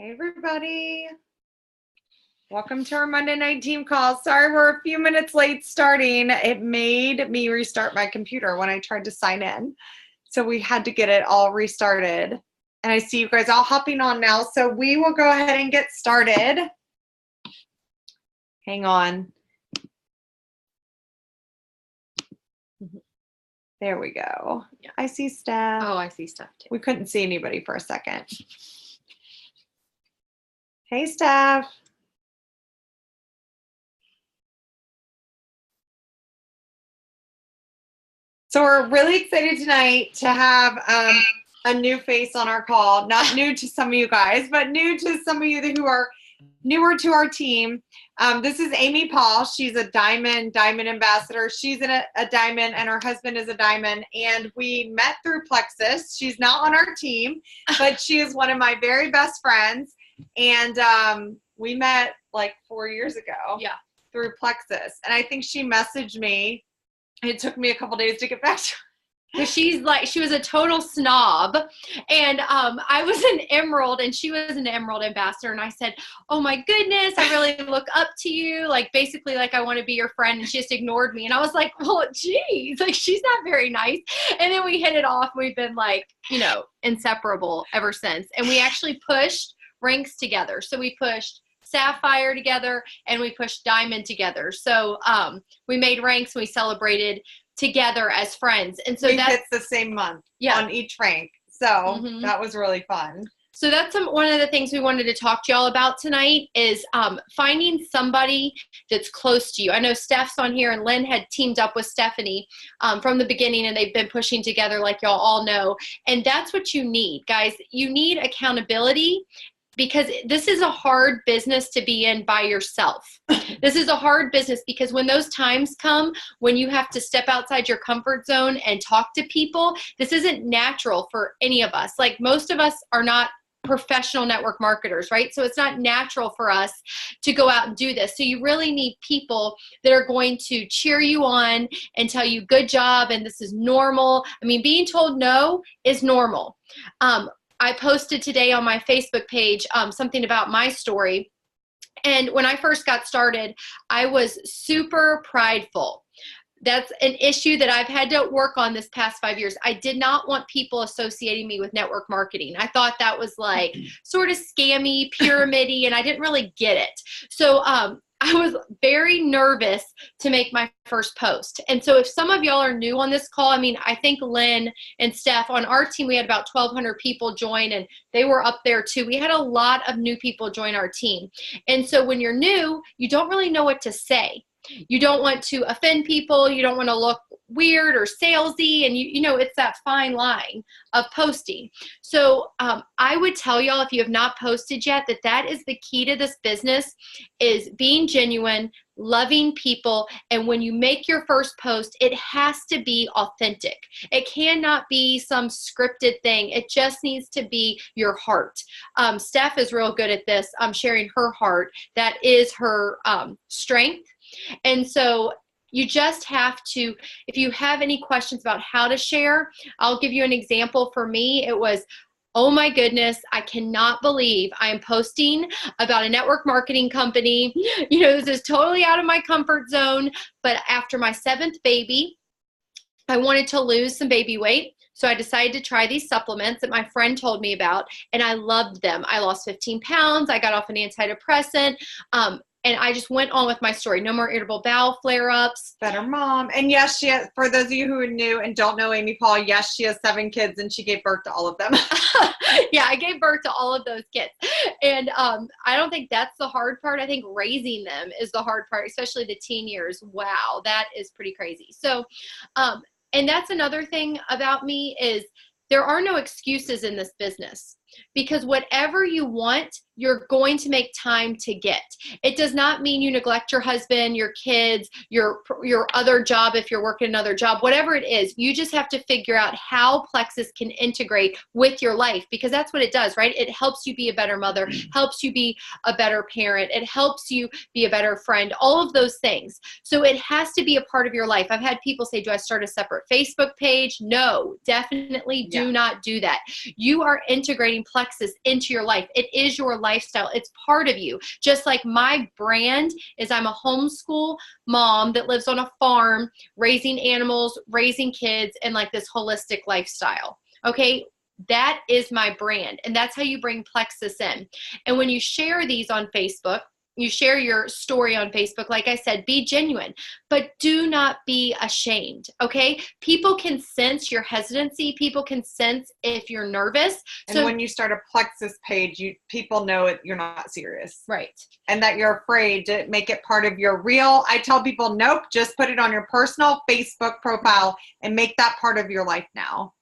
Hey everybody, welcome to our Monday night team call. Sorry we're a few minutes late starting. It made me restart my computer when I tried to sign in. So we had to get it all restarted. And I see you guys all hopping on now. So we will go ahead and get started. Hang on. There we go. Yeah. I see Steph. Oh, I see Steph too. We couldn't see anybody for a second. Hey, Steph. So we're really excited tonight to have a new face on our call. Not new to some of you guys, but new to some of you who are newer to our team. This is Amy Paul. She's a diamond ambassador. She's a diamond and her husband is a diamond. And we met through Plexus. She's not on our team, but she is one of my very best friends. And we met like 4 years ago. Yeah. Through Plexus. And I think she messaged me. It took me a couple days to get back to her. Because she was a total snob, and I was an emerald and she was an emerald ambassador, and I said, oh my goodness, I really look up to you, like basically like I want to be your friend, and she just ignored me, and I was like, well, geez, like she's not very nice. And then we hit it off. We've been like, inseparable ever since, and we actually pushed ranks together. So we pushed Sapphire together and we pushed Diamond together. So we made ranks and we celebrated together as friends. And so that's the same month on each rank. So that was really fun. So that's one of the things we wanted to talk to y'all about tonight is finding somebody that's close to you. I know Steph's on here, and Lynne had teamed up with Stefanie from the beginning, and they've been pushing together like y'all all know. And that's what you need, guys. You need accountability, because this is a hard business to be in by yourself. This is a hard business because when those times come when you have to step outside your comfort zone and talk to people, this isn't natural for any of us. Like, most of us are not professional network marketers, right? So it's not natural for us to go out and do this. So you really need people that are going to cheer you on and tell you good job and this is normal. I mean, being told no is normal. I posted today on my Facebook page something about my story. And when I first got started, I was super prideful. That's an issue that I've had to work on this past 5 years. I did not want people associating me with network marketing. I thought that was like sort of scammy, pyramid-y, and I didn't really get it. So I was very nervous to make my first post. And so if some of y'all are new on this call, I mean, I think Lynne and Steph, on our team, we had about 1,200 people join, and they were up there too. We had a lot of new people join our team. And so when you're new, you don't really know what to say. You don't want to offend people. You don't want to look weird or salesy. And you know, it's that fine line of posting. So I would tell y'all, if you have not posted yet, that is the key to this business, is being genuine, loving people. And when you make your first post, it has to be authentic. It cannot be some scripted thing. It just needs to be your heart. Steph is real good at this, sharing her heart. That is her strength. And so you just have to, if you have any questions about how to share, I'll give you an example. For me, it was, oh my goodness, I cannot believe I am posting about a network marketing company. This is totally out of my comfort zone. But after my 7th baby, I wanted to lose some baby weight. So I decided to try these supplements that my friend told me about, and I loved them. I lost 15 pounds. I got off an antidepressant. And I just went on with my story. No more irritable bowel flare-ups. Better mom. And yes, she has, for those of you who are new and don't know Amy Paul, yes, she has 7 kids and she gave birth to all of them. Yeah, I gave birth to all of those kids. And I don't think that's the hard part. I think raising them is the hard part, especially the teen years. Wow, that is pretty crazy. So, and that's another thing about me is there are no excuses in this business. Because whatever you want, you're going to make time to get. It does not mean you neglect your husband, your kids, your other job if you're working another job, whatever it is. You just have to figure out how Plexus can integrate with your life, because that's what it does, right? It helps you be a better mother, helps you be a better parent, it helps you be a better friend, all of those things. So it has to be a part of your life. I've had people say, do I start a separate Facebook page? No, definitely do not do that. You are integrating Plexus into your life. It is your life. lifestyle. It's part of you. Just like my brand is I'm a homeschool mom that lives on a farm, raising animals, raising kids, and like this holistic lifestyle. Okay. That is my brand. And that's how you bring Plexus in. And when you share these on Facebook, you share your story on Facebook, like I said, be genuine, but do not be ashamed, okay? People can sense your hesitancy. People can sense if you're nervous. And when you start a Plexus page, people know you're not serious. Right. And that you're afraid to make it part of your real. I tell people, nope, just put it on your personal Facebook profile and make that part of your life now.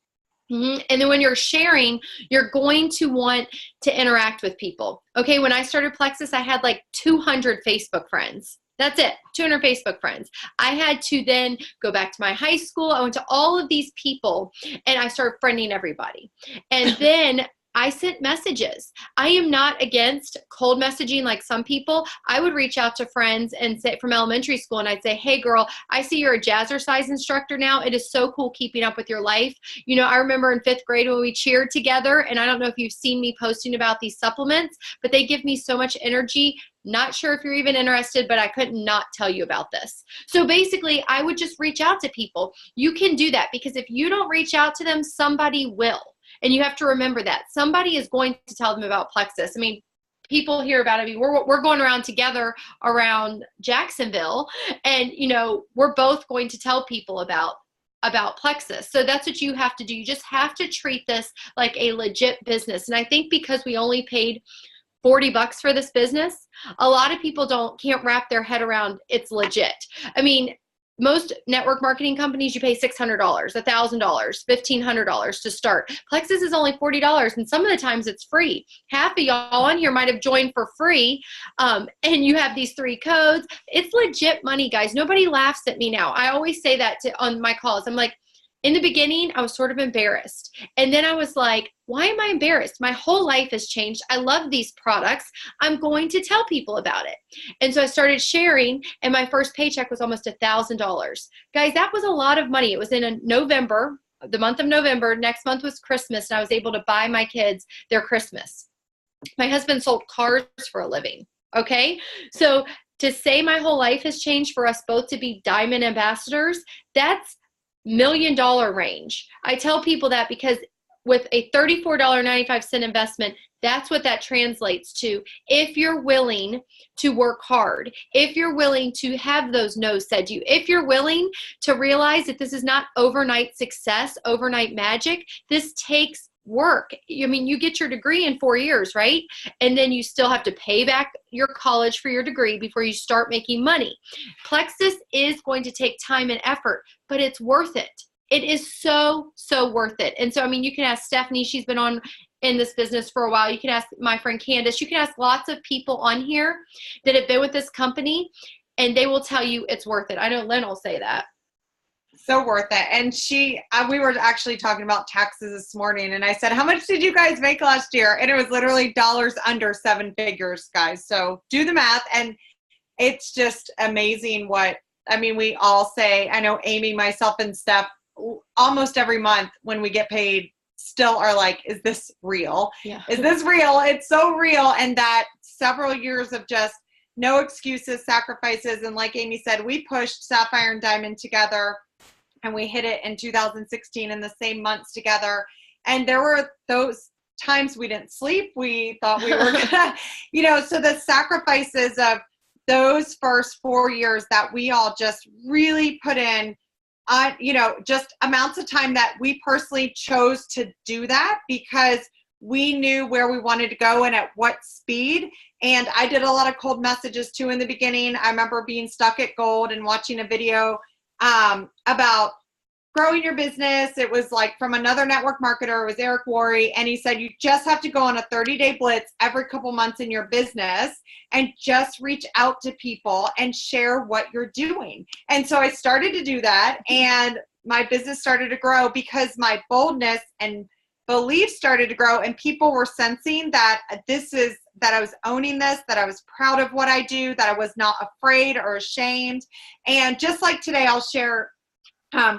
Mm-hmm. And then when you're sharing, you're going to want to interact with people. Okay, when I started Plexus, I had like 200 Facebook friends. That's it, 200 Facebook friends. I had to then go back to my high school. I went to all of these people and I started friending everybody. And then I sent messages. I am not against cold messaging like some people. I would reach out to friends and say from elementary school and I'd say, hey girl, I see you're a jazzercise instructor now. It is so cool keeping up with your life. You know, I remember in 5th grade when we cheered together, and I don't know if you've seen me posting about these supplements, but they give me so much energy. Not sure if you're even interested, but I could not tell you about this. So basically, I would just reach out to people. You can do that because if you don't reach out to them, somebody will. And you have to remember that. Somebody is going to tell them about Plexus. I mean, people hear about it. I mean, we're going around together around Jacksonville, and, you know, we're both going to tell people about Plexus. So that's what you have to do. You just have to treat this like a legit business. And I think because we only paid $40 for this business, a lot of people can't wrap their head around it's legit. I mean, most network marketing companies, you pay $600, $1,000, $1,500 to start. Plexus is only $40, and some of the times it's free. Half of y'all on here might have joined for free, and you have these 3 codes. It's legit money, guys. Nobody laughs at me now. I always say that on my calls. I'm like, in the beginning, I was sort of embarrassed. And then I was like, why am I embarrassed? My whole life has changed. I love these products. I'm going to tell people about it. And so I started sharing, and my first paycheck was almost $1,000. Guys, that was a lot of money. It was in November, the month of November. Next month was Christmas, and I was able to buy my kids their Christmas. My husband sold cars for a living, okay? So to say my whole life has changed for us both to be diamond ambassadors, that's $1 million range. I tell people that because with a $34.95 investment, that's what that translates to. If you're willing to work hard, if you're willing to have those no's said to you, if you're willing to realize that this is not overnight success, overnight magic, this takes work. I mean, you get your degree in 4 years, right? And then you still have to pay back your college for your degree before you start making money. Plexus is going to take time and effort, but it's worth it. It is so, so worth it. And so, I mean, you can ask Stephanie, she's been on in this business for a while. You can ask my friend Candace. You can ask lots of people on here that have been with this company, and they will tell you it's worth it. I know Lynne will say that. So worth it. And we were actually talking about taxes this morning, and I said, how much did you guys make last year? And it was literally dollars under 7 figures, guys. So do the math. And it's just amazing we all say, I know Amy, myself, and Steph, almost every month when we get paid still are like, is this real? Yeah. Is this real? It's so real. And that several years of just no excuses, sacrifices. And like Amy said, we pushed Sapphire and Diamond together, and we hit it in 2016 in the same months together. And there were those times we didn't sleep. We thought we were gonna, so the sacrifices of those first 4 years that we all just really put in, just amounts of time that we personally chose to do that because we knew where we wanted to go and at what speed. And I did a lot of cold messages too in the beginning. I remember being stuck at gold and watching a video about growing your business. It was like from another network marketer. It was Eric Worre. And he said, you just have to go on a 30-day blitz every couple months in your business and just reach out to people and share what you're doing. And so I started to do that, and my business started to grow because my boldness and belief started to grow, and people were sensing that that I was owning this, that I was proud of what I do, that I was not afraid or ashamed. And just like today, I'll share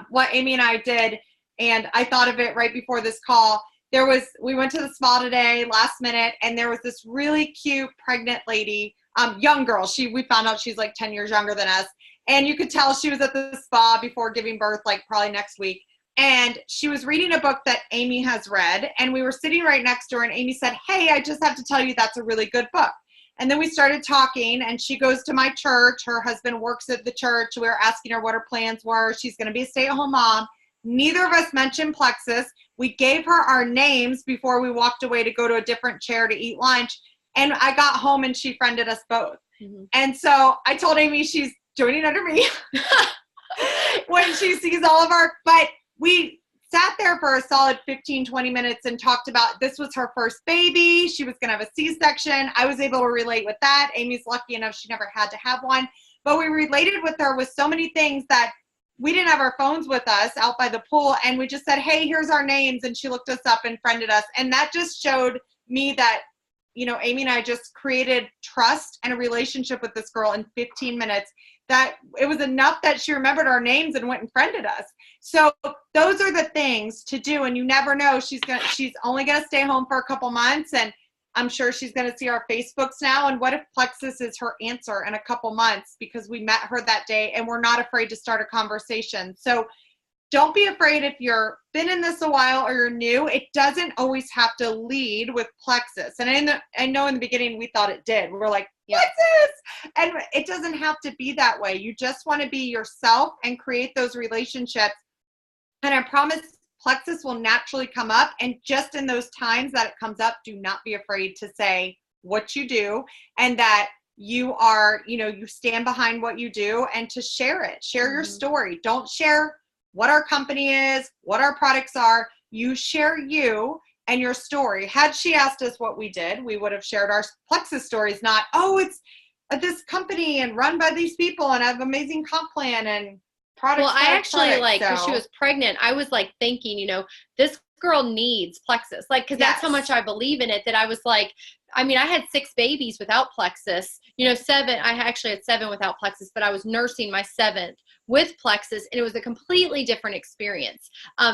what Amy and I did, and I thought of it right before this call. we went to the spa today last minute, and there was this really cute pregnant lady, young girl. We found out she's like 10 years younger than us. And you could tell she was at the spa before giving birth, like probably next week. And she was reading a book that Amy has read. And we were sitting right next to her, and Amy said, "Hey, I just have to tell you that's a really good book." And then we started talking, and she goes to my church. Her husband works at the church. We were asking her what her plans were. She's going to be a stay-at-home mom. Neither of us mentioned Plexus. We gave her our names before we walked away to go to a different chair to eat lunch. And I got home, and she friended us both. Mm-hmm. And so I told Amy she's joining under me when she sees all of our, but we sat there for a solid 15, 20 minutes and talked about, this was her first baby. She was going to have a C-section. I was able to relate with that. Amy's lucky enough she never had to have one. But we related with her with so many things that we didn't have our phones with us out by the pool. And we just said, "Hey, here's our names." And she looked us up and friended us. And that just showed me that, Amy and I just created trust and a relationship with this girl in 15 minutes. That it was enough that she remembered our names and went and friended us. So those are the things to do. And you never know. She's only going to stay home for a couple months. And I'm sure she's going to see our Facebooks now. And what if Plexus is her answer in a couple months, because we met her that day and we're not afraid to start a conversation. So don't be afraid if you're been in this a while or you're new. It doesn't always have to lead with Plexus. And I know in the beginning we thought it did. We were like, Plexus! And it doesn't have to be that way. You just want to be yourself and create those relationships. And I promise Plexus will naturally come up. And just in those times that it comes up, do not be afraid to say what you do, and that you are, you stand behind what you do, and to share it. Share your story. Don't share what our company is, what our products are. You share you and your story. Had she asked us what we did, we would have shared our Plexus stories, not, "Oh, it's this company and run by these people and have amazing comp plan and products." Well, I actually when she was pregnant, I was like thinking, this girl needs Plexus, because that's how much I believe in it, that I was like, I had 6 babies without Plexus, 7, I actually had 7 without Plexus, but I was nursing my 7th with Plexus, and it was a completely different experience,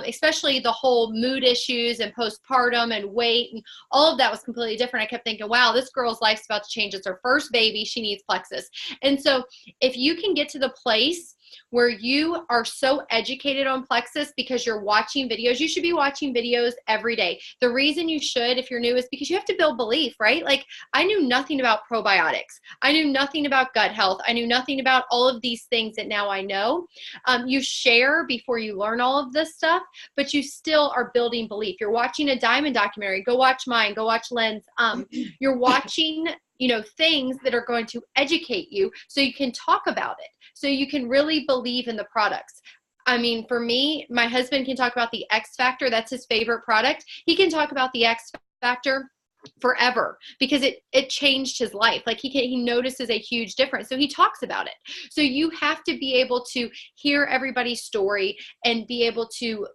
especially the whole mood issues and postpartum and weight, and all of that was completely different. I kept thinking, wow, this girl's life's about to change. It's her first baby. She needs Plexus. And so if you can get to the place where you are so educated on Plexus because you're watching videos. You should be watching videos every day. The reason you should, if you're new, is because you have to build belief, right? Like, I knew nothing about probiotics. I knew nothing about gut health. I knew nothing about all of these things that now I know. You share before you learn all of this stuff, but you still are building belief. You're watching a Diamond documentary. Go watch mine. Go watch Lynne's. You're watching things that are going to educate you so you can talk about it, so you can really believe in the products. For me, my husband can talk about the X Factor. That's his favorite product. He can talk about the X Factor forever because it changed his life. Like he notices a huge difference. So he talks about it. So you have to be able to hear everybody's story and be able to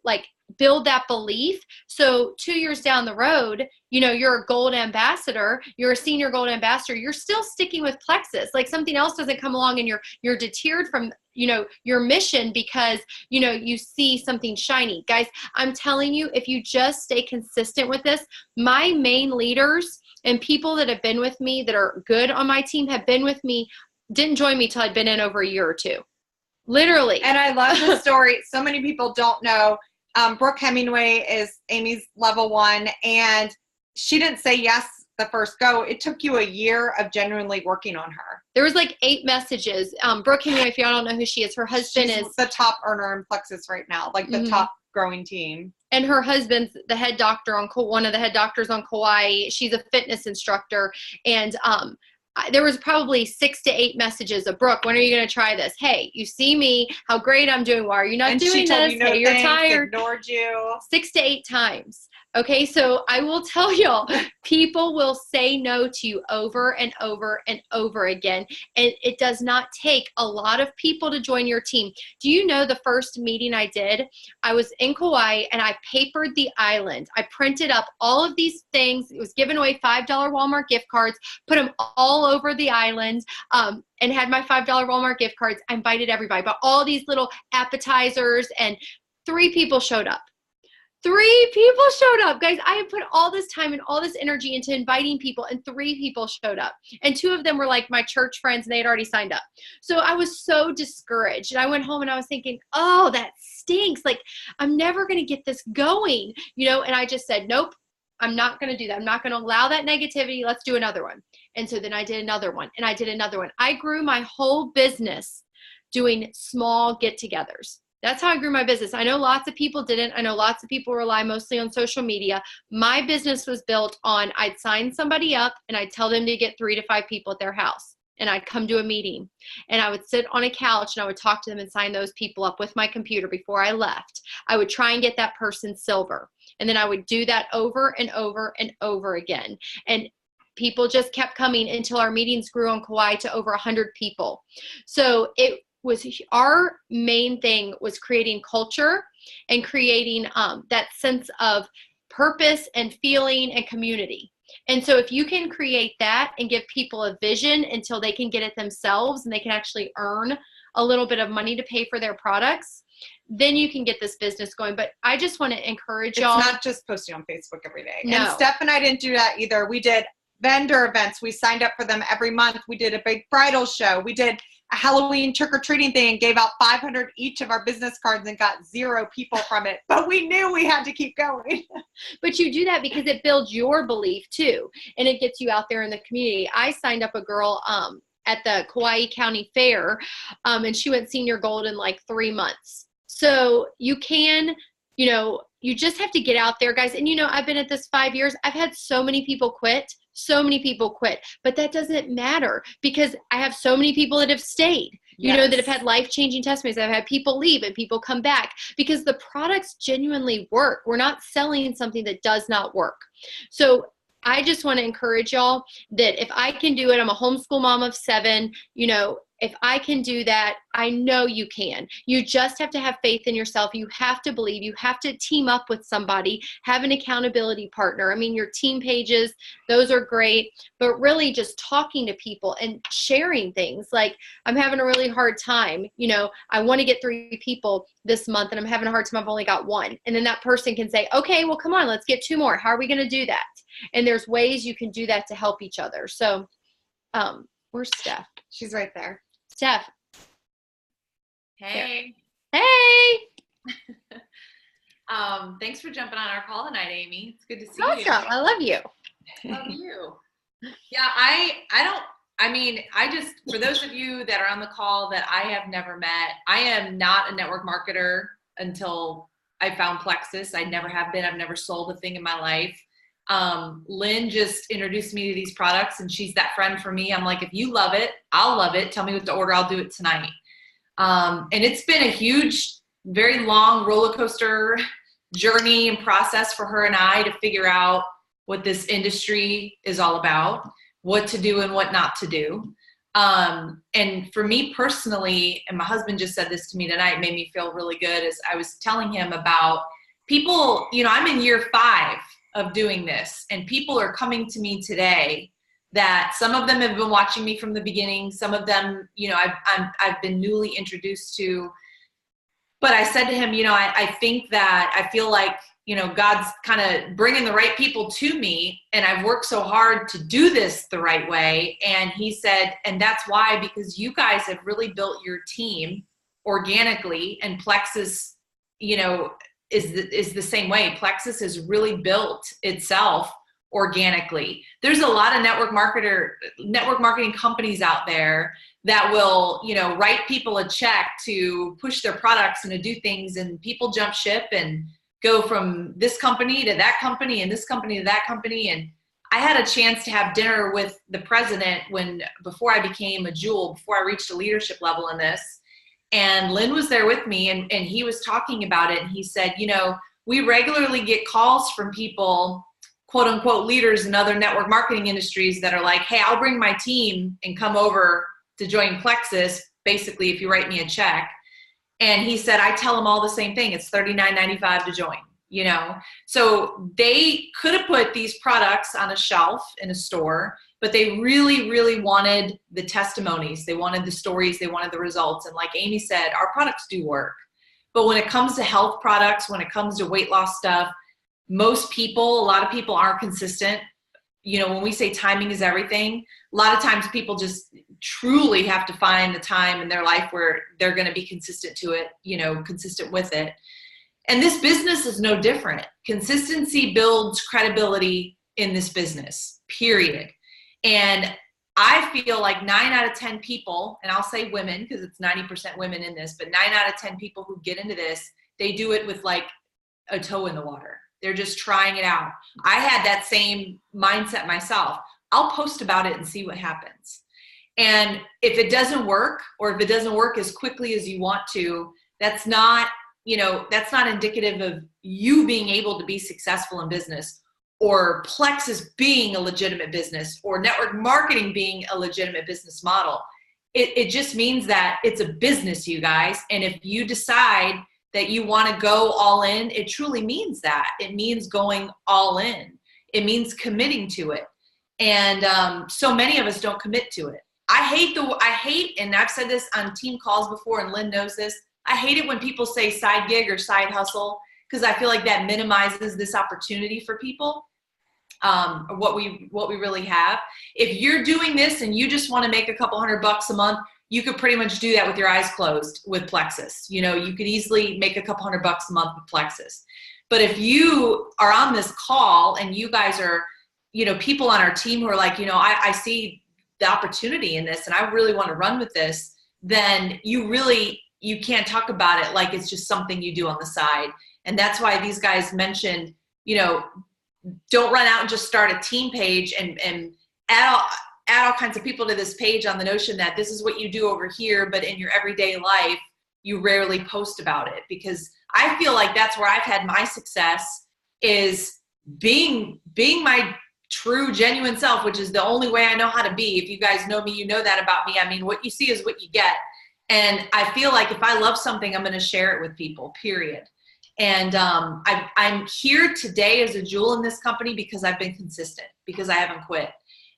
build that belief. So 2 years down the road, you're a gold ambassador, you're a senior gold ambassador, you're still sticking with Plexus. Like something else doesn't come along and you're deterred from, your mission because, you see something shiny. Guys, I'm telling you, if you just stay consistent with this, my main leaders and people that have been with me that are good on my team have been with me, didn't join me till I'd been in over a year or two. Literally. And I love the story. So many people don't know. Brooke Hemingway is Amy's level 1, and she didn't say yes the first go. It took you a year of genuinely working on her. There was 8 messages. Brooke Hemingway, if y'all don't know who she is, her husband is the top earner in Plexus right now, the top growing team. And her husband's the head doctor on one of the head doctors on Kauai. She's a fitness instructor, and there was probably 6 to 8 messages of, "Brooke, when are you going to try this? Hey, you see me, how great I'm doing. Why are you not doing this? Hey, you're tired." Ignored you. 6 to 8 times. Okay, so I will tell y'all, people will say no to you over and over and over again. And it does not take a lot of people to join your team. Do you know the first meeting I did? I was in Kauai and I papered the island. I printed up all of these things. It was giving away $5 Walmart gift cards, put them all over the island, and had my $5 Walmart gift cards. I invited everybody, but all these little appetizers, and 3 people showed up. 3 people showed up. Guys, I had put all this time and all this energy into inviting people, and 3 people showed up. And 2 of them were like my church friends, and they had already signed up. So I was so discouraged. And I went home and I was thinking, oh, that stinks. Like, I'm never going to get this going, you know? And I just said, nope, I'm not going to do that. I'm not going to allow that negativity. Let's do another one. And so then I did another one, and I did another one. I grew my whole business doing small get-togethers. That's how I grew my business. I know lots of people didn't. I know lots of people rely mostly on social media. My business was built on, I'd sign somebody up and I'd tell them to get 3 to 5 people at their house. And I'd come to a meeting and I would sit on a couch and I would talk to them and sign those people up with my computer before I left. I would try and get that person silver. And then I would do that over and over and over again. And people just kept coming until our meetings grew on Kauai to over 100 people. So our main thing was creating culture and creating that sense of purpose and feeling and community. And so if you can create that and give people a vision until they can get it themselves and they can actually earn a little bit of money to pay for their products, then you can get this business going. But I just want to encourage y'all. It's not just posting on Facebook every day. No. And Steph and I didn't do that either. We did vendor events. We signed up for them every month. We did a big bridal show. We did a Halloween trick-or-treating thing and gave out 500 each of our business cards and got 0 people from it. But we knew we had to keep going. But you do that because it builds your belief too. And it gets you out there in the community. I signed up a girl at the Kauai County Fair and she went senior gold in like 3 months. So you can, you just have to get out there, guys. And I've been at this 5 years. I've had so many people quit. So many people quit, but that doesn't matter because I have so many people that have stayed, that have had life-changing testimonies. I've had people leave and people come back because the products genuinely work. We're not selling something that does not work. So I just want to encourage y'all that if I can do it, I'm a homeschool mom of 7, if I can do that, I know you can. You just have to have faith in yourself. You have to believe. You have to team up with somebody, have an accountability partner. I mean, your team pages, those are great, but really just talking to people and sharing things. Like, I'm having a really hard time. I want to get 3 people this month and I'm having a hard time. I've only got 1. And then that person can say, okay, well, come on, let's get 2 more. How are we going to do that? And there's ways you can do that to help each other. So, where's Steph? She's right there. Steph. Hey. Hey. Thanks for jumping on our call tonight, Amy. It's good to see you. Welcome. I love you. Love you. Yeah, for those of you that are on the call that I have never met, I am not a network marketer until I found Plexus. I never have been. I've never sold a thing in my life. Lynne just introduced me to these products and she's that friend for me. I'm like, if you love it, I'll love it. Tell me what to order. I'll do it tonight. And it's been a huge, very long roller coaster journey and process for her and I to figure out what this industry is all about, what to do and what not to do. And for me personally, and my husband just said this to me tonight, made me feel really good as I was telling him about people, I'm in year 5 of doing this and people are coming to me today that some of them have been watching me from the beginning. Some of them, I've been newly introduced to, but I said to him, I think that I feel like, God's kind of bringing the right people to me and I've worked so hard to do this the right way. And he said, and that's why, because you guys have really built your team organically and Plexus, is the same way. Plexus has really built itself organically. There's a lot of network marketing companies out there that will, write people a check to push their products and to do things, and people jump ship and go from this company to that company and this company to that company. And I had a chance to have dinner with the president before I became a jewel, before I reached a leadership level in this. And Lynne was there with me and he was talking about it. And he said, we regularly get calls from people, quote unquote, leaders in other network marketing industries that are like, hey, I'll bring my team and come over to join Plexus, basically, if you write me a check. And he said, I tell them all the same thing. It's $39.95 to join, So they could have put these products on a shelf in a store, but they really, really wanted the testimonies. They wanted the stories. They wanted the results. And like Amy said, our products do work. But when it comes to health products, when it comes to weight loss stuff, a lot of people aren't consistent. You know, when we say timing is everything, a lot of times people just truly have to find the time in their life where they're going to be consistent to it, you know, consistent with it. And this business is no different. Consistency builds credibility in this business, period. And I feel like 9 out of 10 people, and I'll say women because it's 90% women in this, but 9 out of 10 people who get into this, they do it with like a toe in the water. They're just trying it out. I had that same mindset myself. I'll post about it and see what happens. And if it doesn't work, or if it doesn't work as quickly as you want to, that's not indicative of you being able to be successful in business, or Plexus being a legitimate business, or network marketing being a legitimate business model. It just means that it's a business, you guys. And if you decide that you want to go all in, it truly means that. It means going all in. It means committing to it. And so many of us don't commit to it. I hate, and I've said this on team calls before, and Lynn knows this, I hate it when people say side gig or side hustle, because I feel like that minimizes this opportunity for people, what we really have. If you're doing this and you just want to make a couple $100 a month, you could pretty much do that with your eyes closed with Plexus. You know, you could easily make a couple $100 a month with Plexus. But if you are on this call and you guys are, you know, people on our team who are like, you know, I see the opportunity in this and I really want to run with this, then you can't talk about it like it's just something you do on the side. And that's why these guys mentioned, you know, don't run out and just start a team page and add all kinds of people to this page on the notion that this is what you do over here, but in your everyday life, you rarely post about it. Because I feel like that's where I've had my success, is being my true, genuine self, which is the only way I know how to be. If you guys know me, you know that about me. I mean, what you see is what you get. And I feel like if I love something, I'm going to share it with people, period. And I'm here today as a jewel in this company because I've been consistent, because I haven't quit.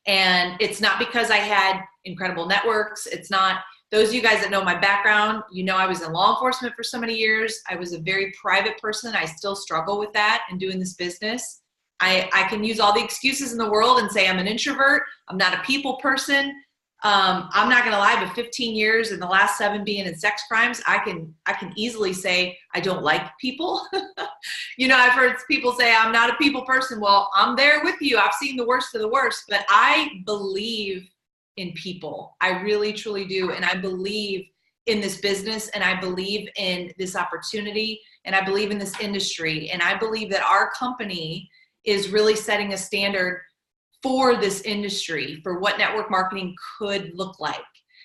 And it's not because I had incredible networks. It's not, those of you guys that know my background, you know I was in law enforcement for so many years. I was a very private person. I still struggle with that in doing this business. I can use all the excuses in the world and say I'm an introvert. I'm not a people person. I'm not going to lie, but 15 years and the last 7 being in sex crimes, I can easily say I don't like people. You know, I've heard people say I'm not a people person. Well, I'm there with you. I've seen the worst of the worst, but I believe in people. I really, truly do. And I believe in this business, and I believe in this opportunity, and I believe in this industry. And I believe that our company is really setting a standard for this industry, for what network marketing could look like.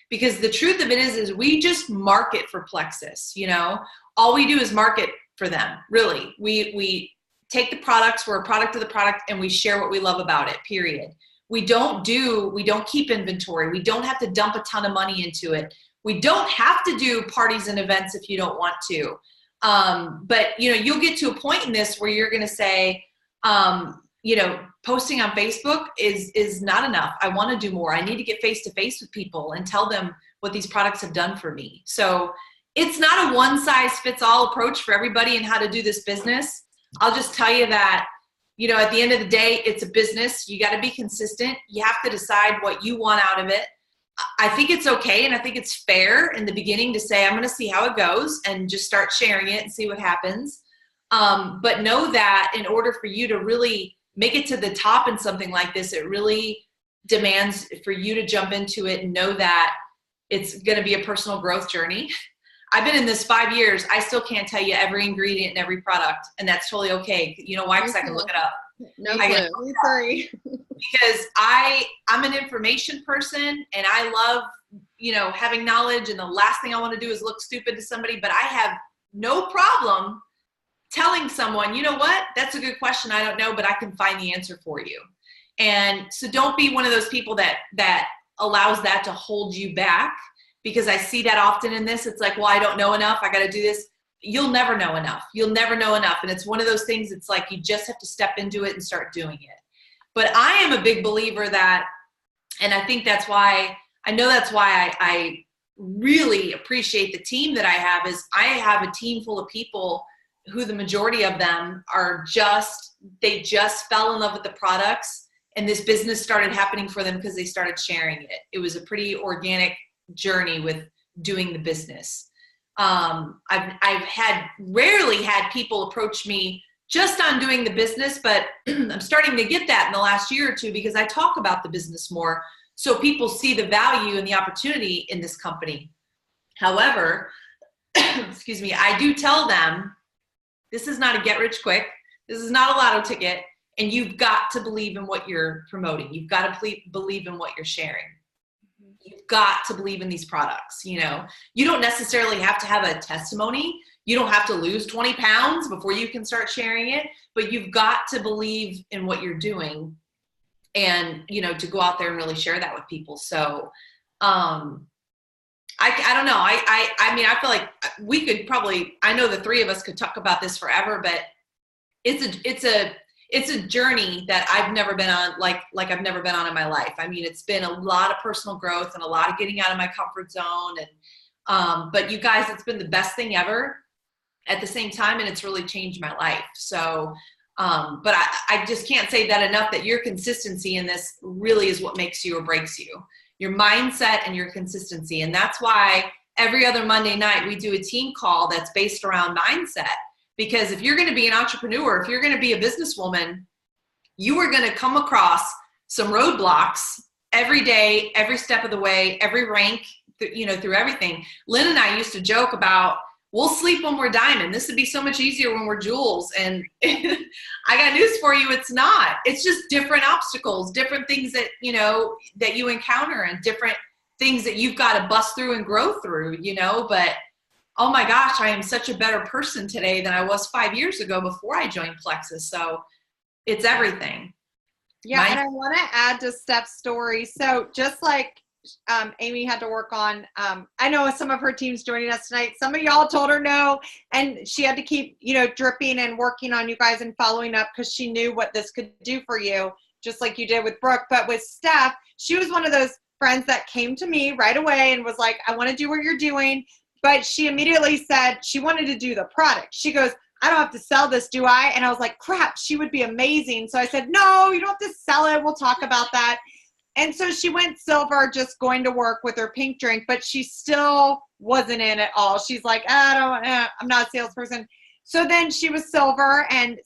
Because the truth of it is we just market for Plexus, you know? All we do is market for them, really. We take the products, we're a product of the product, and we share what we love about it, period. We don't keep inventory. We don't have to dump a ton of money into it. We don't have to do parties and events if you don't want to. But, you know, you'll get to a point in this where you're going to say, you know, posting on Facebook is not enough. I want to do more. I need to get face-to-face with people and tell them what these products have done for me. So it's not a one-size-fits-all approach for everybody in how to do this business. I'll just tell you that, you know, at the end of the day, it's a business. You got to be consistent. You have to decide what you want out of it. I think it's okay, and I think it's fair in the beginning to say, I'm going to see how it goes and just start sharing it and see what happens. But know that in order for you to really make it to the top in something like this, it really demands for you to jump into it and know that it's going to be a personal growth journey. I've been in this 5 years. I still can't tell you every ingredient in every product, and that's totally okay. You know why? Because I can look it up. No clue. Sorry. Because I'm an information person, and I love, you know, having knowledge, and the last thing I want to do is look stupid to somebody, but I have no problem telling someone, you know what, that's a good question. I don't know, but I can find the answer for you. And so don't be one of those people that allows that to hold you back, because I see that often in this. It's like, well, I don't know enough. I got to do this. You'll never know enough. You'll never know enough. And it's one of those things. It's like, you just have to step into it and start doing it. But I am a big believer that, and I think that's why, I know that's why I really appreciate the team that I have is I have a team full of people who the majority of them are they just fell in love with the products, and this business started happening for them because they started sharing it. It was a pretty organic journey with doing the business. I've rarely had people approach me just on doing the business, but I'm starting to get that in the last year or two because I talk about the business more. So people see the value and the opportunity in this company. However, excuse me, I do tell them, this is not a get rich quick. This is not a lotto ticket. And you've got to believe in what you're promoting. You've got to believe in what you're sharing. You've got to believe in these products. You don't necessarily have to have a testimony. You don't have to lose 20 pounds before you can start sharing it, but you've got to believe in what you're doing and, to go out there and really share that with people. So, I don't know. I mean, I feel like we could probably, I know the three of us could talk about this forever, but it's a journey that I've never been on, like I've never been on in my life. I mean, it's been a lot of personal growth and a lot of getting out of my comfort zone. And, but you guys, it's been the best thing ever at the same time. And it's really changed my life. So, but I just can't say that enough, that your consistency in this really is what makes you or breaks you. Your mindset and your consistency. And that's why every other Monday night we do a team call that's based around mindset. Because if you're going to be an entrepreneur, if you're going to be a businesswoman, you are going to come across some roadblocks every day, every step of the way, every rank, through everything. Lynn and I used to joke about, we'll sleep when we're diamond. This would be so much easier when we're jewels. And I got news for you. It's not. It's just different obstacles, different things that, that you encounter, and different things that you've got to bust through and grow through, but oh my gosh, I am such a better person today than I was 5 years ago before I joined Plexus. So it's everything. Yeah. And I want to add to Steph's story. So just like Amy had to work on, I know some of her team's joining us tonight. Some of y'all told her no, and she had to keep, dripping and working on you guys and following up because she knew what this could do for you, just like you did with Brooke. But with Steph, she was one of those friends that came to me right away and was like, I want to do what you're doing. But she immediately said she wanted to do the product. She goes, I don't have to sell this, do I? And I was like, crap, she would be amazing. So I said, no, you don't have to sell it. We'll talk about that. And so she went silver, just going to work with her pink drink, but she still wasn't in at all. She's like, I'm not a salesperson. So then she was silver and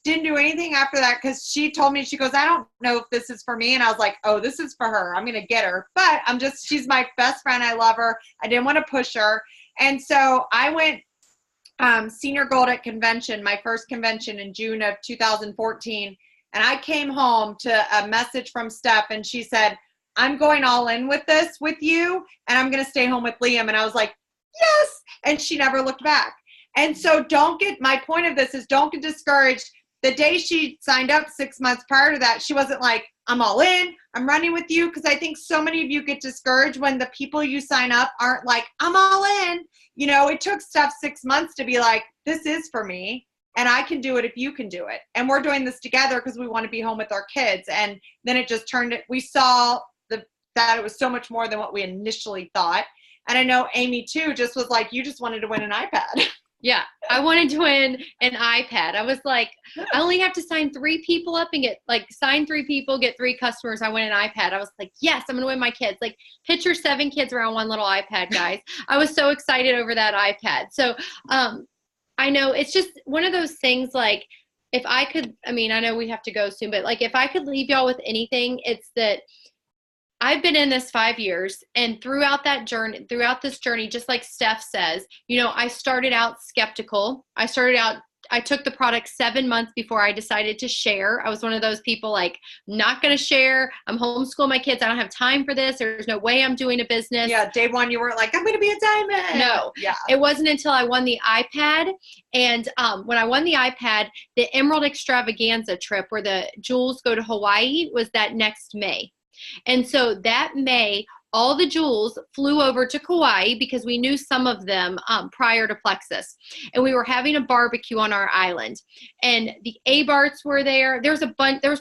didn't do anything after that, because she told me, she goes, I don't know if this is for me. And I was like, oh, this is for her. I'm going to get her. But she's my best friend. I love her. I didn't want to push her. And so I went senior gold at convention, my first convention in June of 2014. And I came home to a message from Steph, and she said, I'm going all in with this with you, and I'm going to stay home with Liam. And I was like, yes. And she never looked back. And so my point of this is, don't get discouraged. The day she signed up 6 months prior to that, she wasn't like, I'm all in, I'm running with you. Because I think so many of you get discouraged when the people you sign up aren't like, I'm all in. It took Steph 6 months to be like, this is for me, and I can do it if you can do it. And we're doing this together because we want to be home with our kids. And then it just we saw that it was so much more than what we initially thought. And I know Amy too just was like, you just wanted to win an iPad. Yeah, I wanted to win an iPad. I was like, I only have to sign 3 people up and sign 3 people, get 3 customers. I win an iPad. I was like, yes, I'm going to win my kids. Like, picture 7 kids around one little iPad, guys. I was so excited over that iPad. So I know it's just one of those things, like, if I could, I know we have to go soon, but like, if I could leave y'all with anything, it's that I've been in this 5 years, and throughout this journey, just like Steph says, I started out skeptical. I took the product 7 months before I decided to share. I was one of those people like, not going to share. I'm homeschooling my kids. I don't have time for this. There's no way I'm doing a business. Yeah. Day one, you weren't like, I'm going to be a diamond. No. Yeah. It wasn't until I won the iPad. And when I won the iPad, the Emerald Extravaganza trip where the jewels go to Hawaii was that next May. And so that May, all the jewels flew over to Kauai because we knew some of them prior to Plexus. And we were having a barbecue on our island. And the A-Barts were there. There was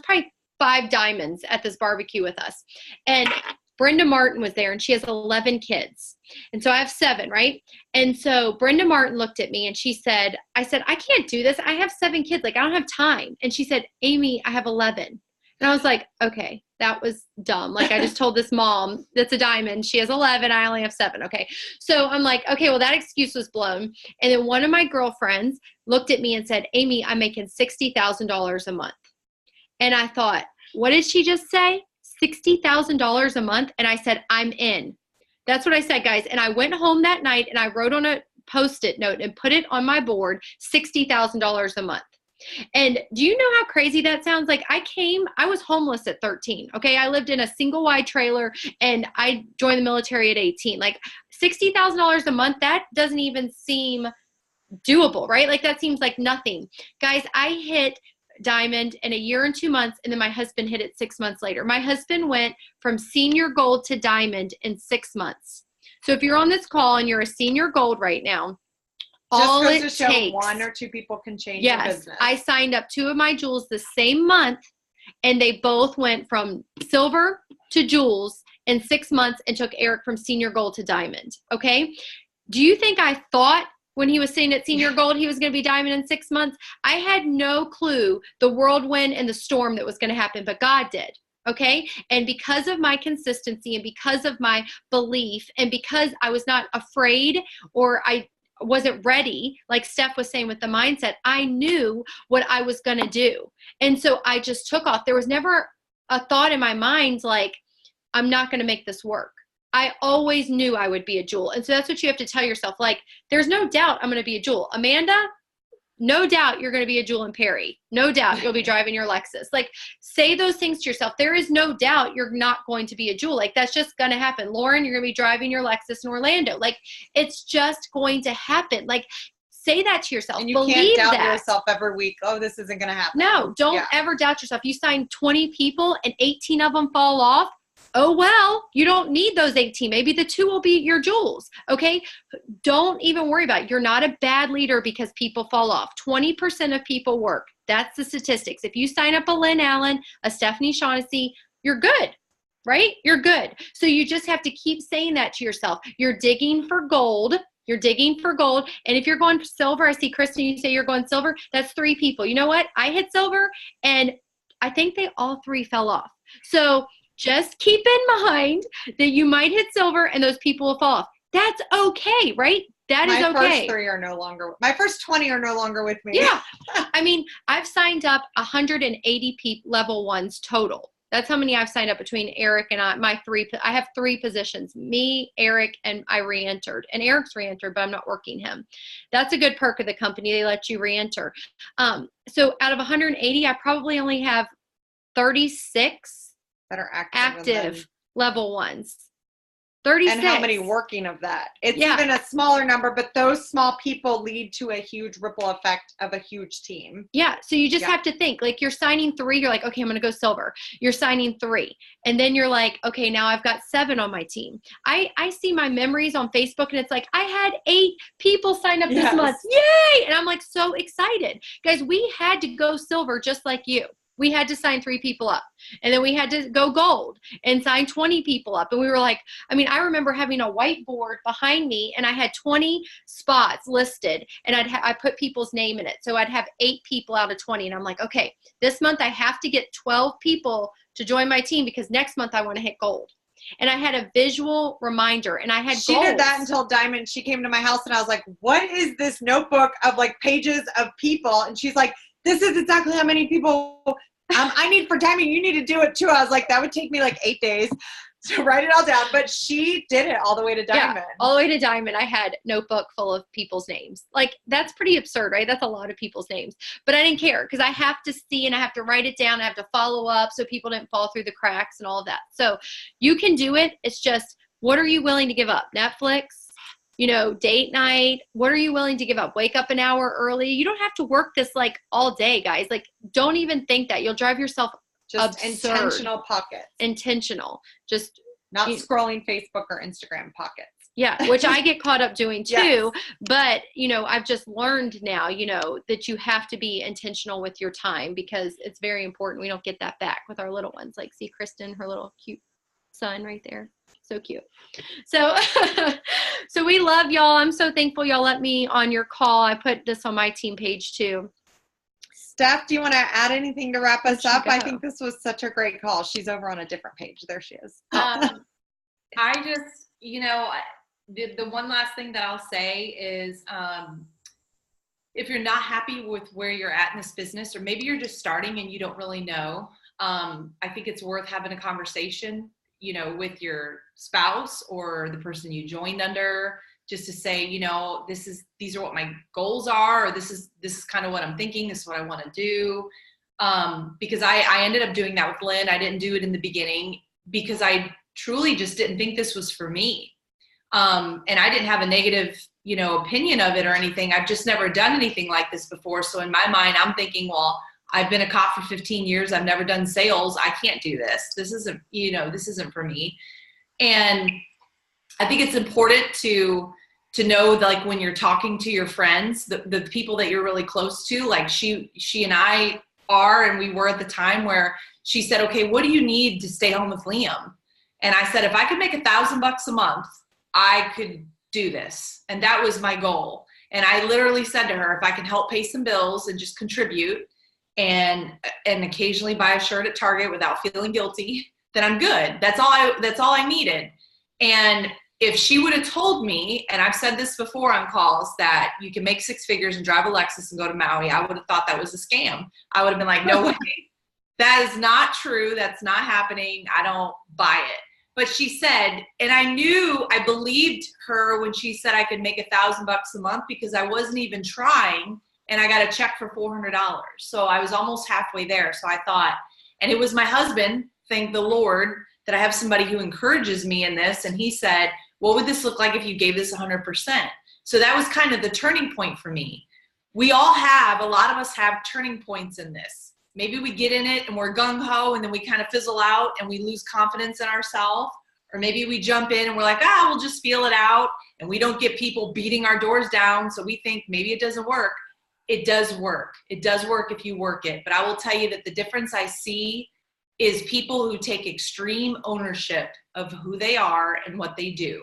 probably 5 diamonds at this barbecue with us. And Brenda Martin was there, and she has 11 kids. And so I have 7, right? And so Brenda Martin looked at me and she said, I said, I can't do this. I have 7 kids. Like, I don't have time. And she said, Amy, I have 11. And I was like, okay, that was dumb. Like, I just told this mom that's a diamond. She has 11. I only have 7. Okay. So I'm like, okay, well, that excuse was blown. And then one of my girlfriends looked at me and said, Amy, I'm making $60,000 a month. And I thought, what did she just say? $60,000 a month? And I said, I'm in. That's what I said, guys. And I went home that night and I wrote on a Post-it note and put it on my board, $60,000 a month. And do you know how crazy that sounds? Like, I was homeless at 13. Okay. I lived in a single wide trailer and I joined the military at 18. Like, $60,000 a month, that doesn't even seem doable, right? Like, that seems like nothing. Guys, I hit diamond in a year and 2 months, and then my husband hit it 6 months later. My husband went from senior gold to diamond in 6 months. So if you're on this call and you're a senior gold right now, all it just goes to show takes, 1 or 2 people can change your business. I signed up 2 of my jewels the same month, and they both went from silver to jewels in 6 months and took Eric from senior gold to diamond. Okay. Do you think I thought when he was sitting at senior gold, he was going to be diamond in 6 months? I had no clue the whirlwind and the storm that was going to happen, but God did. Okay. And because of my consistency and because of my belief and because I was not afraid or I wasn't ready, like Steph was saying with the mindset, I knew what I was going to do. And so I just took off. There was never a thought in my mind like, I'm not going to make this work. I always knew I would be a jewel. And so that's what you have to tell yourself. Like, there's no doubt I'm going to be a jewel. Amanda, no doubt you're going to be a jewel in Perry. No doubt you'll be driving your Lexus. Like, say those things to yourself. There is no doubt you're not going to be a jewel. Like, that's just going to happen. Lauren, you're going to be driving your Lexus in Orlando. Like, it's just going to happen. Like, say that to yourself. And you Believe can't doubt that. yourself every week. Oh, this isn't going to happen. No, don't ever doubt yourself. You sign 20 people and 18 of them fall off. Oh, well, you don't need those 18. Maybe the 2 will be your jewels. Okay. Don't even worry about it. You're not a bad leader because people fall off. 20% of people work. That's the statistics. If you sign up a Lynne Allen, a Stefanie Shaughnessy, you're good, right? You're good. So you just have to keep saying that to yourself. You're digging for gold. You're digging for gold. And if you're going for silver, I see Kristen, you say you're going silver. That's 3 people. You know what? I hit silver and I think they all 3 fell off. So just keep in mind that you might hit silver and those people will fall off. That's okay, right? That is okay. My first 3 are no longer, my first 20 are no longer with me. Yeah. I mean, I've signed up 180 level 1s total. That's how many I've signed up between Eric and I. I have 3 positions, me, Eric, and I re-entered. And Eric's re-entered, but I'm not working him. That's a good perk of the company. They let you re-enter. So out of 180, I probably only have 36 that are active level 1s. 36. And how many working of that? It's even a smaller number, but those small people lead to a huge ripple effect of a huge team. Yeah. So you just have to think, like, you're signing 3. You're like, okay, I'm going to go silver. You're signing 3. And then you're like, okay, now I've got 7 on my team. I see my memories on Facebook and it's like, I had 8 people sign up this month. Yay. And I'm like, so excited. Guys, we had to go silver just like you. We had to sign 3 people up, and then we had to go gold and sign 20 people up. And we were like, I mean, I remember having a whiteboard behind me and I had 20 spots listed and I put people's name in it. So I'd have 8 people out of 20. And I'm like, okay, this month I have to get 12 people to join my team because next month I want to hit gold. And I had a visual reminder and I had She goals. did that until Diamond. She came to my house and I was like, what is this notebook of like pages of people? And she's like, this is exactly how many people I need for Diamond. You need to do it too. I was like, that would take me like 8 days to write it all down. But she did it all the way to Diamond. Yeah, all the way to Diamond. I had a notebook full of people's names. Like, that's pretty absurd, right? That's a lot of people's names. But I didn't care because I have to see and I have to write it down. I have to follow up so people didn't fall through the cracks and all of that. So you can do it. It's just, what are you willing to give up? Netflix? You know, date night, what are you willing to give up? Wake up an hour early. You don't have to work this like all day, guys. Like, don't even think that. You'll drive yourself just absurd. Intentional pockets. Intentional. Just not scrolling Facebook or Instagram pockets. Yeah, which I get caught up doing too. But, you know, I've just learned now, you know, that you have to be intentional with your time because it's very important. We don't get that back with our little ones. Like, see Kristen, her little cute son right there. So cute. So, so we love y'all. I'm so thankful y'all let me on your call. I put this on my team page too. Steph, do you want to add anything to wrap us up? Go. I think this was such a great call. She's over on a different page. There she is. I just, the one last thing that I'll say is, if you're not happy with where you're at in this business, or maybe you're just starting and you don't really know, I think it's worth having a conversation, with your spouse or the person you joined under, just to say, these are what my goals are, or this is kind of what I'm thinking, this is what I want to do. Because I ended up doing that with Lynne. I didn't do it in the beginning because I truly just didn't think this was for me. And I didn't have a negative, opinion of it or anything. I've just never done anything like this before. So in my mind, I'm thinking, well, I've been a cop for 15 years. I've never done sales. I can't do this. This isn't for me. And I think it's important to know, like, when you're talking to your friends, the people that you're really close to, like she and I are, and we were at the time where she said, okay, what do you need to stay home with Liam? And I said, if I could make $1,000 a month, I could do this. And that was my goal. And I literally said to her, if I can help pay some bills and just contribute and occasionally buy a shirt at Target without feeling guilty, then I'm good. That's all I needed. And if she would have told me, and I've said this before on calls, that you can make 6 figures and drive a Lexus and go to Maui, I would have thought that was a scam. I would have been like, no way. That is not true. That's not happening. I don't buy it. But she said, and I believed her when she said I could make $1,000 a month, because I wasn't even trying, and I got a check for $400. So I was almost halfway there. So I thought, and it was my husband, thank the Lord, that I have somebody who encourages me in this. And he said, what would this look like if you gave this 100%? So that was kind of the turning point for me. A lot of us have turning points in this. Maybe we get in it and we're gung-ho, and then we kind of fizzle out and we lose confidence in ourselves. Or maybe we jump in and we're like, we'll just feel it out, and we don't get people beating our doors down. So we think maybe it doesn't work. It does work. It does work if you work it. But I will tell you that the difference I see is people who take extreme ownership of who they are and what they do.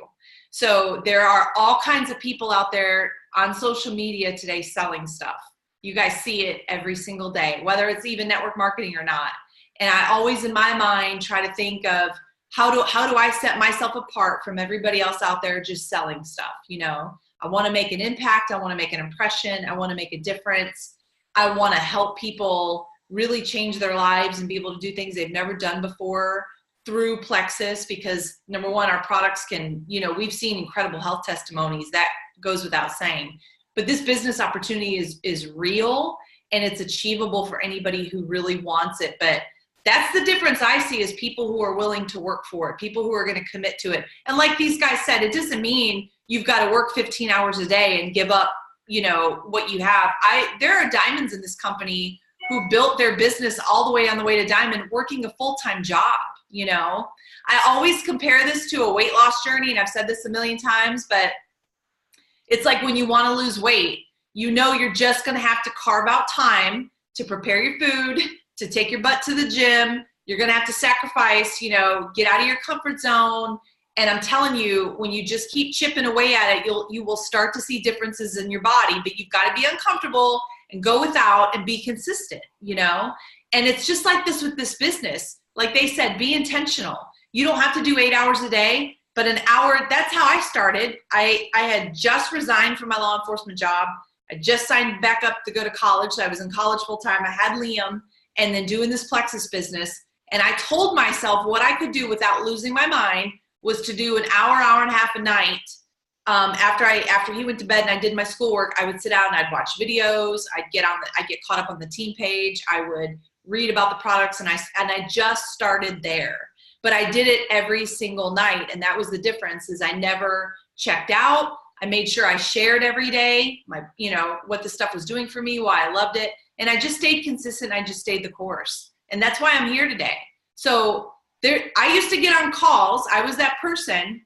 So there are all kinds of people out there on social media today selling stuff. You guys see it every single day, whether it's even network marketing or not. And I always, in my mind, try to think of how do I set myself apart from everybody else out there just selling stuff. I want to make an impact. I want to make an impression. I want to make a difference. I want to help people really change their lives and be able to do things they've never done before through Plexus, because number one, our products can, we've seen incredible health testimonies. That goes without saying. But this business opportunity is real, and it's achievable for anybody who really wants it. But that's the difference I see, is people who are willing to work for it, people who are going to commit to it. And like these guys said, it doesn't mean you've got to work 15 hours a day and give up, what you have. There are diamonds in this company who built their business all the way on the way to diamond, working a full-time job. I always compare this to a weight loss journey, and I've said this a million times, but it's like when you want to lose weight, you're just going to have to carve out time to prepare your food, to take your butt to the gym. You're going to have to sacrifice, get out of your comfort zone. And I'm telling you, when you just keep chipping away at it, you will start to see differences in your body, but you've got to be uncomfortable and go without and be consistent, And it's just like this with this business. Like they said, be intentional. You don't have to do 8 hours a day. But an hour, that's how I started. I had just resigned from my law enforcement job. I just signed back up to go to college. So I was in college full time. I had Liam, and then doing this Plexus business. And I told myself what I could do without losing my mind was to do an hour and a half a night. After he went to bed and I did my schoolwork, I would sit down and I'd watch videos. I'd get caught up on the team page. I would read about the products, and I just started there. But I did it every single night. And that was the difference, is I never checked out. I made sure I shared every day what the stuff was doing for me, why I loved it. And I just stayed consistent. I just stayed the course. And that's why I'm here today. So I used to get on calls. I was that person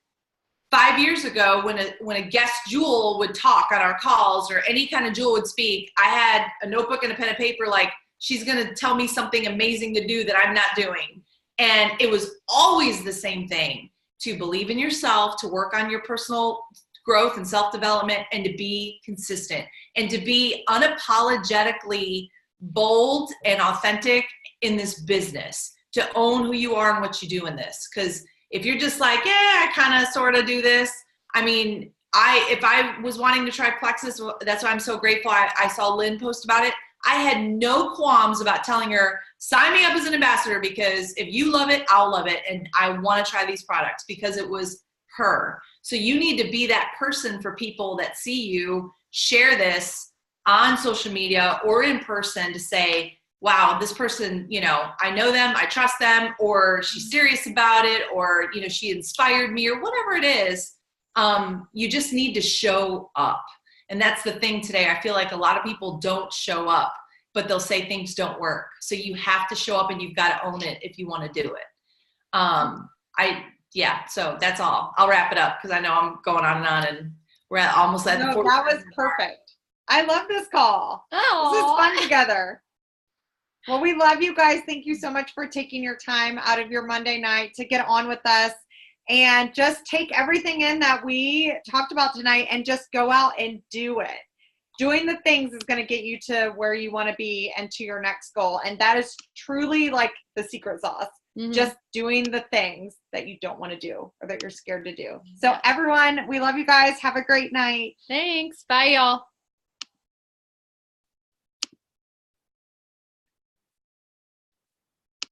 5 years ago when a guest jewel would talk on our calls, or any kind of jewel would speak. I had a notebook and a pen and paper, like, she's going to tell me something amazing to do that I'm not doing. And it was always the same thing: to believe in yourself, to work on your personal growth and self-development, and to be consistent, and to be unapologetically bold and authentic in this business, to own who you are and what you do in this. Because if you're just like, yeah, I kind of sort of do this. I mean, if I was wanting to try Plexus, that's why I'm so grateful. I saw Lynne post about it. I had no qualms about telling her, sign me up as an ambassador, because if you love it, I'll love it. And I want to try these products, because it was her. So you need to be that person for people that see you share this on social media or in person, to say, wow, this person, you know, I know them, I trust them, or she's serious about it, or, you know, she inspired me, or whatever it is. You just need to show up. And that's the thing today. I feel like a lot of people don't show up, but they'll say things don't work. So you have to show up, and you've got to own it if you want to do it. So that's all. I'll wrap it up, because I know I'm going on, and we're almost at the 40. That was perfect. I love this call. Oh, this is fun together. Well, we love you guys. Thank you so much for taking your time out of your Monday night to get on with us and just take everything in that we talked about tonight and just go out and do it. Doing the things is going to get you to where you want to be and to your next goal. And that is truly like the secret sauce. Mm-hmm. Just doing the things that you don't want to do or that you're scared to do. So everyone, we love you guys. Have a great night. Thanks. Bye, y'all.